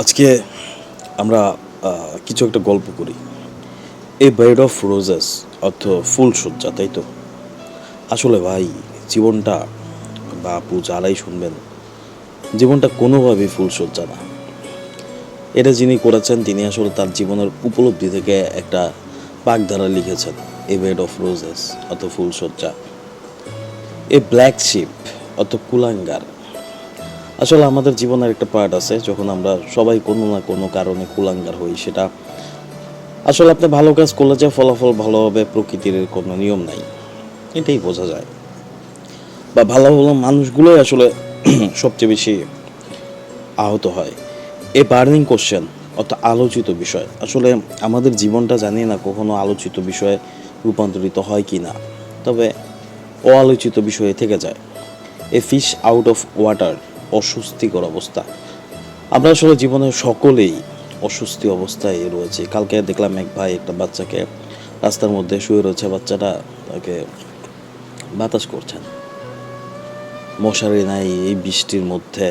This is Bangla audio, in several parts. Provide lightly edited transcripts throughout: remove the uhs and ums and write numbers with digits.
আজকে আমরা কিছু একটা গল্প করি। এ বেড অফ রোজেস অর্থ ফুলশয্যা, তাই তো? আসলে ভাই, জীবনটা বা আপু যারাই শুনবেন, জীবনটা কোনোভাবেই ফুলশয্যা না। এটা যিনি করেছেন তিনি আসলে তার জীবনের উপলব্ধি থেকে একটা বাগধারা লিখেছেন। এ বেড অফ রোজেস অর্থ ফুলশয্যা, এ ব্ল্যাক শিপ অর্থ কুলাঙ্গার। আসলে আমাদের জীবনের একটা পার্ট আছে, যখন আমরা সবাই কোনো না কোনো কারণে কুলাঙ্গার হই। সেটা আসলে আপনি ভালো কাজ করলে যে ফলাফল ভালো হবে প্রকৃতির কোনো নিয়ম নাই, এটাই বোঝা যায়। বা ভালো ভালো মানুষগুলোই আসলে সবচেয়ে বেশি আহত হয়। এ বার্নিং কোশ্চেন অর্থাৎ আলোচিত বিষয়। আসলে আমাদের জীবনটা জানি না কখনো আলোচিত বিষয়ে রূপান্তরিত হয় কি না, তবে অআলোচিত বিষয়ে থেকে যায়। A fish out of water, অস্বস্তিকর অবস্থা। আমরা আসলে জীবনে সকলেই অস্বস্তি অবস্থায় রয়েছে। কালকে দেখলাম এক ভাই একটা বাচ্চাকে রাস্তার মধ্যে শুয়ে রয়েছে, বাচ্চাটা তাকে বাতাস করছেন, মশারি নাই, এই বৃষ্টির মধ্যে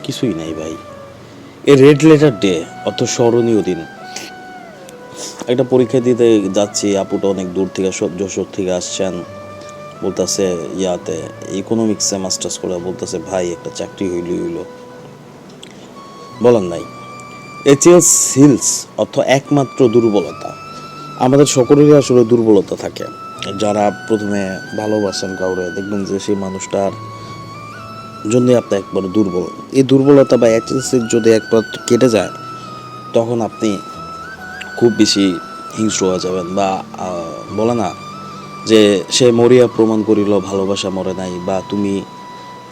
কিছুই নাই ভাই। এই রেড লেটার ডে অত স্মরণীয় দিন। একটা পরীক্ষা দিতে যাচ্ছি, আপুটা অনেক দূর থেকে যশোর থেকে আসছেন, বলতেছে ইয়াতে ইকোনমিক্সে মাস্টার্স করে, বলতেছে ভাই একটা চাকরি হইলো বলার নাই। এইচএস হিলস অর্থ একমাত্র দুর্বলতা। আমাদের সকলেরই আসলে দুর্বলতা থাকে। যারা প্রথমে ভালোবাসেন কাউরে, দেখবেন যে সেই মানুষটার জন্যই আপনি একবার দুর্বল। এই দুর্বলতা বা এইচএসির যদি একবার কেটে যায়, তখন আপনি খুব বেশি হিংস্র হয়ে যাবেন। বা বলে না যে সে মরিয়া প্রমাণ করিল ভালোবাসা মরে নাই, বা তুমি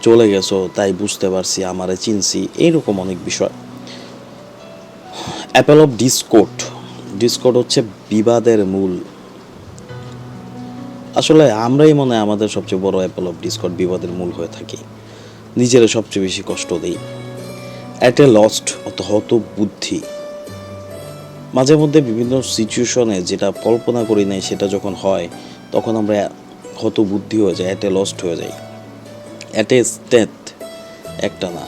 চলে গেছো তাই বুঝতে পারছি আমারে চিনছি, এইরকম অনেক বিষয়। অ্যাপেল অফ ডিসকোড, ডিসকোড হচ্ছে বিবাদের মূল। আসলে আমরাই মনে হয় আমাদের সবচেয়ে বড় অ্যাপেল অফ ডিসকর্ড, বিবাদের মূল হয়ে থাকি, নিজেরা সবচেয়ে বেশি কষ্ট দিই। অ্যাট এ লস্ট অত হত বুদ্ধি। মাঝে মধ্যে বিভিন্ন সিচুয়েশনে যেটা কল্পনা করি নাই সেটা যখন হয়, তখন আমরা হত বুদ্ধি হয়ে যাই, অ্যাট এ লস্ট হয়ে যাই। অ্যাট এ স্টেট, একটা না,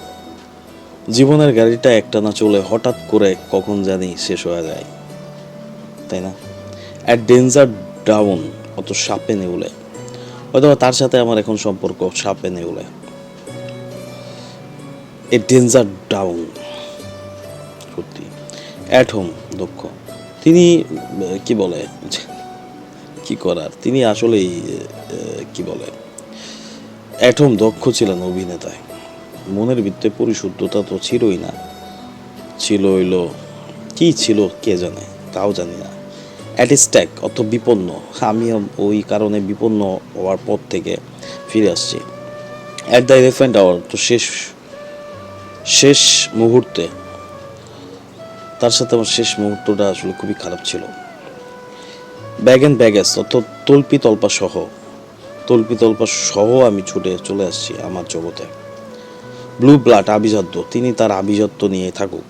জীবনের গাড়িটা একটা না চলে হঠাৎ করে কখন জানি শেষ হয়ে যায়, তাই না? অ্যাট ডেঞ্জার ডাউন অত সাপে নেউলে। হয়তো তার সাথে আমার এখন সম্পর্ক সাপে নেউলে। এ ডেঞ্জার ডাউন, সত্যি। অ্যাট হোম, দক্ষ। তিনি কি বলে, কি করার, তিনি আসলেই কি বলে, অ্যাট হোম দক্ষ ছিলেন অভিনেতায়। মনের ভিতরে পরিশুদ্ধতা তো ছিলই না, ছিল হইলো কি ছিল কে জানে, তাও জানি না। অ্যাট স্ট্যাক অত বিপন্ন, আমি ওই কারণে বিপন্ন হওয়ার পর থেকে ফিরে আসছি। অ্যাট দ্য এলিফ্যান্ট আওয়ার, তো শেষ শেষ মুহূর্তে, তার সাথে আমার শেষ মুহূর্তটা আসলে খুবই খারাপ ছিল। ব্যাগ অ্যান্ড ব্যাগেজ অত তল্পি তল্পা সহ, তল্পি তল্পা সহ আমি ছুটে চলে আসছি আমার জগতে। ব্লু ব্লাড, আভিজাত্য, তিনি তার আভিজাত্য নিয়ে থাকুক।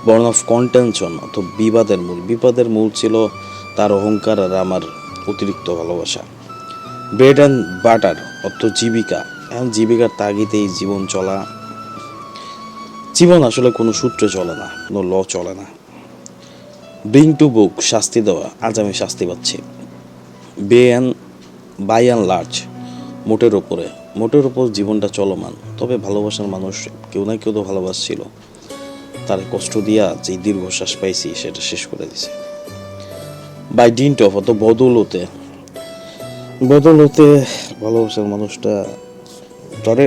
বর্ন অফ কন্টেনশন অত বিবাদের মূল, বিবাদের মূল ছিল তার অহংকার আর আমার অতিরিক্ত ভালোবাসা। ব্রেড অ্যান্ড বাটার অর্থ জীবিকা, এখন জীবিকার তাগিদেই জীবন চলা। জীবন আসলে কোনো সূত্রে চলে না, কোনো ল চলে না। ব্রিং টু বুক, শাস্তি দেওয়া, আজ আমি শাস্তি পাচ্ছি। বাই অ্যান্ড লার্জ, মোটের ওপরে, মোটের ওপর জীবনটা চলমান। তবে ভালোবাসার মানুষ কেউ না কেউ তো ভালোবাসছিল, তার কষ্ট দিয়া যে দীর্ঘশ্বাস পাইছি সেটা শেষ করে দিছে। বাই ডিন্ট অফ অত বদৌলতে, বদৌলতে ভালোবাসার মানুষটা ধরে,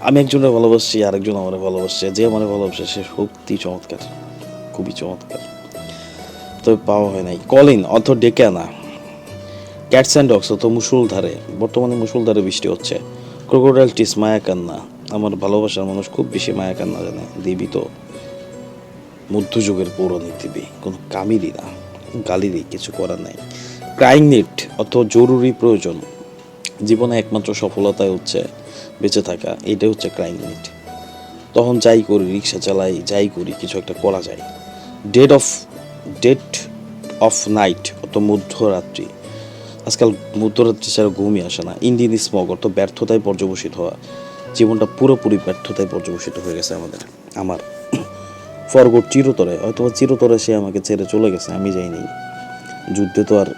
আমি একজনের ভালোবাসছি, আরেকজন আমার ভালোবাসছে, যে আমার ভালোবাসে সে সত্যি চমৎকার, খুবই চমৎকার, তবে পাওয়া হয় নাই। কলিন অর্থ ডেকে আনা। ক্যাটস অ্যান্ড ডগস অত মুষলধারে, বর্তমানে মুষলধারে বৃষ্টি হচ্ছে। ক্রোকোডাইল টিস, মায়া কান্না, আমার ভালোবাসার মানুষ খুব বেশি মায়া কান্না জানে। দেবী তো মধ্যযুগের পৌরাণিক দেবী, কোনো কামিরই না, গালিরই, কিছু করার নাই। ক্রাইং নিড অর্থ জরুরি প্রয়োজন। জীবনে একমাত্র সফলতাই হচ্ছে বেঁচে থাকা, এটাই হচ্ছে ক্রাইং নিড। তখন যাই করি, রিক্সা চালাই, যাই করি, কিছু একটা করা যায়। Dead of dead of night অত মধ্যরাত্রি, আজকাল মধ্যরাত্রি ছাড়া ঘুমই আসে না। ইন্ডিয়ান স্মগ অর্থ ব্যর্থতায় পর্যবসিত হওয়া, জীবনটা পুরোপুরি ব্যর্থতায় পর্যবসিত হয়ে গেছে আমাদের। আমার ফরগট চিরতরে, হয়তো চিরতরে সে আমাকে ছেড়ে চলে গেছে, আমি যাইনি। যুদ্ধে তো আর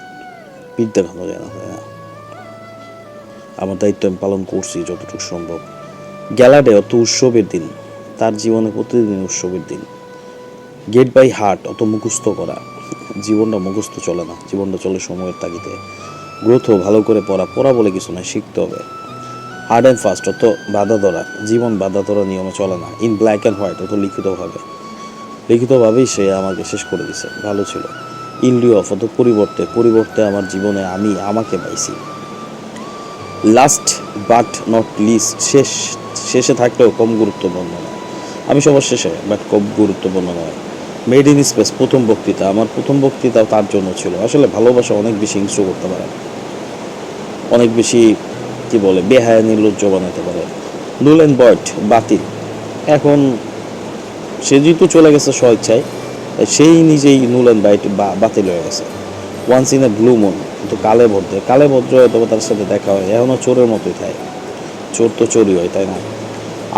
পিঠ দেখানো যায় না, তাই না? আমার দায়িত্ব আমি পালন করছি যতটুকু সম্ভব। গ্যালাডে অত উৎসবের দিন, তার জীবনে প্রতিদিন উৎসবের দিন। গেট বাই হার্ট অত মুখস্থ করা, জীবনটা মুখস্থ চলে না, জীবনটা চলে সময়ের তাগিদে। গ্রোথ ভালো করে পড়া বলে কিছু নয়, শিখতে হবে। হার্ড অ্যান্ড ফাস্ট অত বাধা ধরা, জীবন বাধা ধরা নিয়মে চলে না। ইন ব্ল্যাক অ্যান্ড হোয়াইট অত লিখিতভাবেই সে আমাকে শেষ করে দিছে, ভালো ছিল। ইন লিউ অফ অত পরিবর্তে আমার জীবনে আমি আমাকে পাইছি। লাস্ট বাট নট লিস্ট, শেষে থাকলেও কম গুরুত্বপূর্ণ নয়। আমি সবার শেষে, বাট কম গুরুত্বপূর্ণ নয়। মেড ইন স্পেস প্রথম বক্তৃতা, আমার প্রথম বক্তৃতাও তার জন্য ছিল। আসলে ভালোবাসা অনেক বেশি হিংস্র করতে পারে, অনেক বেশি কি বলে বেহায়া নির্লজ্জ বানাতে পারে। নুল অ্যান্ড বয়েড বাতিল। এখন সে যেহেতু চলে গেছে স্বেচ্ছায়, সেই নিজেই নুল অ্যান্ড বাইট বাতিল হয়ে গেছে। Once in a blue moon, কিন্তু কালে ভদ্র হয়তো তার সাথে দেখা হয়, এখনও চোরের মতোই থাকে। চোর তো চোরই হয়, তাই না?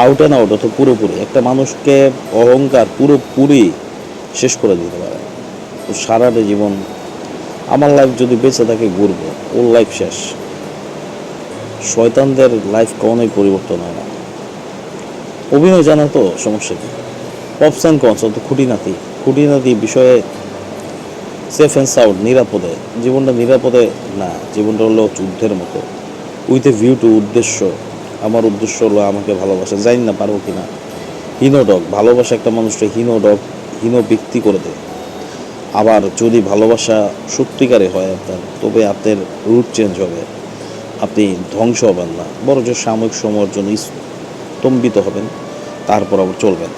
আউট অ্যান্ড আউট অত পুরোপুরি, একটা মানুষকে অহংকার পুরোপুরি শেষ করে দিতে পারে। সারাটা জীবন, আমার লাইফ যদি বেঁচে থাকে ঘুরবো, ওর লাইফ শেষ। শয়তানদের লাইফ কখনোই পরিবর্তন হয় না। অভিনয় জানা তো সমস্যা কি? পপস অ্যান্ড কনস অত খুঁটিনাটি বিষয়ে সেফ অ্যান্ড সাউন্ড, নিরাপদে। জীবনটা নিরাপদে না, জীবনটা হলো যুদ্ধের মতো। উইথ এ ভিউ টু, উদ্দেশ্য। আমার উদ্দেশ্য হলো আমাকে ভালোবাসা, জানি না পারবো কি না। হীনডগ, ভালোবাসা একটা মানুষকে হীন ব্যক্তি করে দেয়। আবার যদি ভালোবাসা সত্যিকারে হয় আপনার, তবে আপনার রুট চেঞ্জ হবে, আপনি ধ্বংস হবেন না, বরঞ্চ সাময়িক সময়ের জন্য স্তম্ভিত হবেন, তারপর আবার চলবেন।